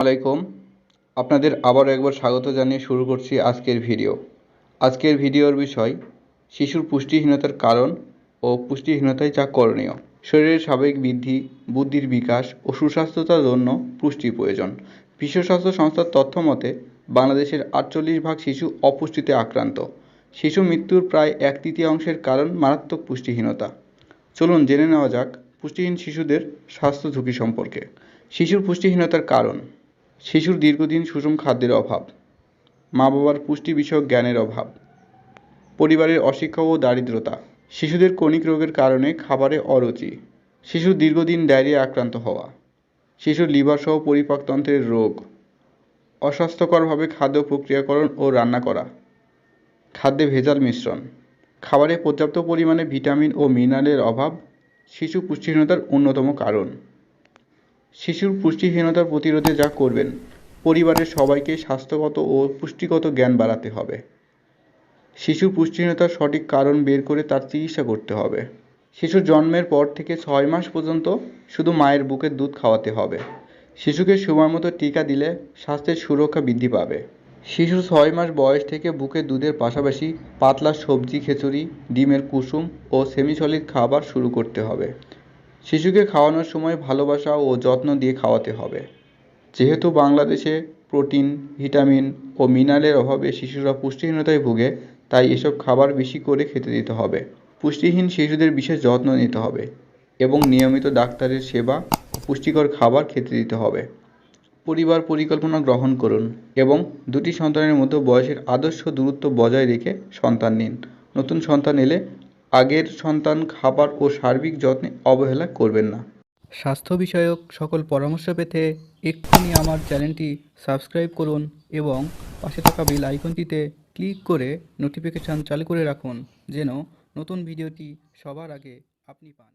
আলাইকুম। আপনাদের আবারও একবার স্বাগত জানিয়ে শুরু করছি আজকের ভিডিও। আজকের ভিডিওর বিষয় শিশুর পুষ্টিহীনতার কারণ ও পুষ্টিহীনতায় যা করণীয়। শরীরের স্বাভাবিক বৃদ্ধি, বুদ্ধির বিকাশ ও সুস্বাস্থ্যতার জন্য পুষ্টির প্রয়োজন। বিশ্ব স্বাস্থ্য সংস্থার তথ্য মতে বাংলাদেশের 48% শিশু অপুষ্টিতে আক্রান্ত। শিশু মৃত্যুর প্রায় 1/3 কারণ মারাত্মক পুষ্টিহীনতা। চলুন জেনে নেওয়া যাক পুষ্টিহীন শিশুদের স্বাস্থ্য ঝুঁকি সম্পর্কে। শিশুর পুষ্টিহীনতার কারণ: শিশুর দীর্ঘদিন সুষম খাদ্যের অভাব, মা বাবার পুষ্টি বিষয়ক জ্ঞানের অভাব, পরিবারের অশিক্ষা ও দারিদ্রতা, শিশুদের কর্নিক রোগের কারণে খাবারে অরুচি, শিশুর দীর্ঘদিন ডায়রিয়া আক্রান্ত হওয়া, শিশুর লিভার সহ পরিপাকতন্ত্রের রোগ, অস্বাস্থ্যকরভাবে খাদ্য প্রক্রিয়াকরণ ও রান্না করা, খাদ্যে ভেজাল মিশ্রণ, খাবারে পর্যাপ্ত পরিমাণে ভিটামিন ও মিনারেলের অভাব শিশু পুষ্টিহীনতার অন্যতম কারণ। শিশুর পুষ্টিহীনতা প্রতিরোধে যা করবেন: পরিবারের সবাইকে স্বাস্থ্যগত ও পুষ্টিগত জ্ঞান বাড়াতে হবে। শিশুর পুষ্টিহীনতার সঠিক কারণ বের করে তার চিকিৎসা করতে হবে। শিশুর জন্মের পর থেকে 6 মাস পর্যন্ত শুধু মায়ের বুকের দুধ খাওয়াতে হবে। শিশুকে সময়মতো টিকা দিলে স্বাস্থ্যের সুরক্ষা বৃদ্ধি পাবে। শিশুর 6 মাস বয়স থেকে বুকের দুধের পাশাপাশি পাতলা সবজি, খিচুড়ি, ডিমের কুসুম ও সেমি সলিড খাবার শুরু করতে হবে। শিশুকে খাওয়ানোর সময় ভালোবাসা ও যত্ন দিয়ে খাওয়াতে হবে। যেহেতু বাংলাদেশে প্রোটিন, ভিটামিন ও মিনারেলের অভাবে শিশুরা পুষ্টিহীনতায় ভোগে, তাই এসব খাবার বেশি করে খেতে দিতে হবে। পুষ্টিহীন শিশুদের বিশেষ যত্ন নিতে হবে এবং নিয়মিত ডাক্তারের সেবা ও পুষ্টিকর খাবার খেতে দিতে হবে। পরিবার পরিকল্পনা গ্রহণ করুন এবং দুটি সন্তানের মধ্যে বয়সের আদর্শ দূরত্ব বজায় রেখে সন্তান নিন। নতুন সন্তান এলে আগের সন্তান খাবার ও সার্বিক যত্নে অবহেলা করবেন না। স্বাস্থ্য বিষয়ক সকল পরামর্শ পেতে এক্ষুনি আমার চ্যানেলটি সাবস্ক্রাইব করুন এবং পাশে থাকা বেল আইকনটিতে ক্লিক করে নোটিফিকেশান চালু করে রাখুন, যেন নতুন ভিডিওটি সবার আগে আপনি পান।